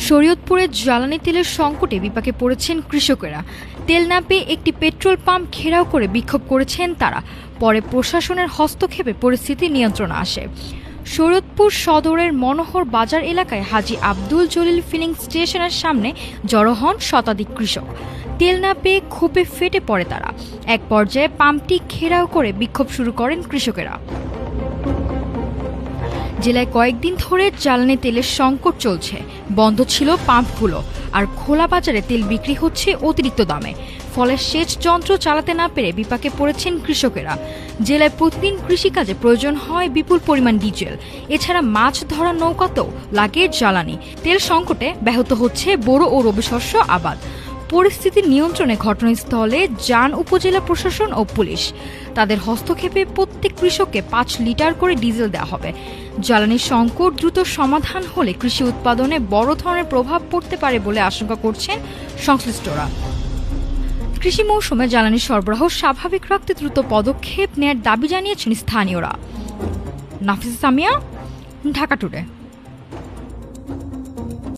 শরীয়তপুরে জ্বালানি তেলের সংকটে বিপাকে পড়েছেন কৃষকেরা। তেল না পেয়ে একটি পেট্রোল পাম্প ঘেরাও করে বিক্ষোভ করেছেন তারা। পরে প্রশাসনের হস্তক্ষেপে পরিস্থিতি নিয়ন্ত্রণে আসে। শরীয়তপুর সদরের মনোহর বাজার এলাকায় হাজী আব্দুল জলিল ফিলিং স্টেশনের সামনে জড়ো হন শতাধিক কৃষক। তেল না পেয়ে ক্ষোভে ফেটে পড়ে তারা। এক পর্যায়ে পাম্পটি ঘেরাও করে বিক্ষোভ শুরু করেন কৃষকেরা। জেলায় কয়েকদিন ধরে জ্বালানি তেলের সংকট চলছে। বন্ধ ছিল পাম্পগুলো, আর খোলা বাজারে তেল বিক্রি হচ্ছে অতিরিক্ত দামে। ফলে সেচ যন্ত্র চালাতে না পেরে বিপাকে পড়েছেন কৃষকেরা। জেলায় প্রতিদিন কৃষিকাজে প্রয়োজন হয় বিপুল পরিমাণ ডিজেল। এছাড়া মাছ ধরার নৌকাতেও লাগে জ্বালানি। তেল সংকটে ব্যাহত হচ্ছে বোরো ও রবি শস্য আবাদ। পরিস্থিতি নিয়ন্ত্রণে ঘটনাস্থলে যান উপজেলা প্রশাসন ও পুলিশ। তাদের হস্তক্ষেপে প্রত্যেক কৃষককে 5 লিটার করে ডিজেল দেওয়া হবে। জ্বালানির সংকট দ্রুত সমাধান হলে কৃষি উৎপাদনে বড় ধরনের প্রভাব পড়তে পারে বলে আশঙ্কা করছেন সংশ্লিষ্টরা। কৃষি মৌসুমে জ্বালানি সরবরাহ স্বাভাবিক রাখতে দ্রুত পদক্ষেপ নেয়ার দাবি জানিয়েছেন স্থানীয়রা। নাফিসা সামিয়া, ঢাকা টুডে।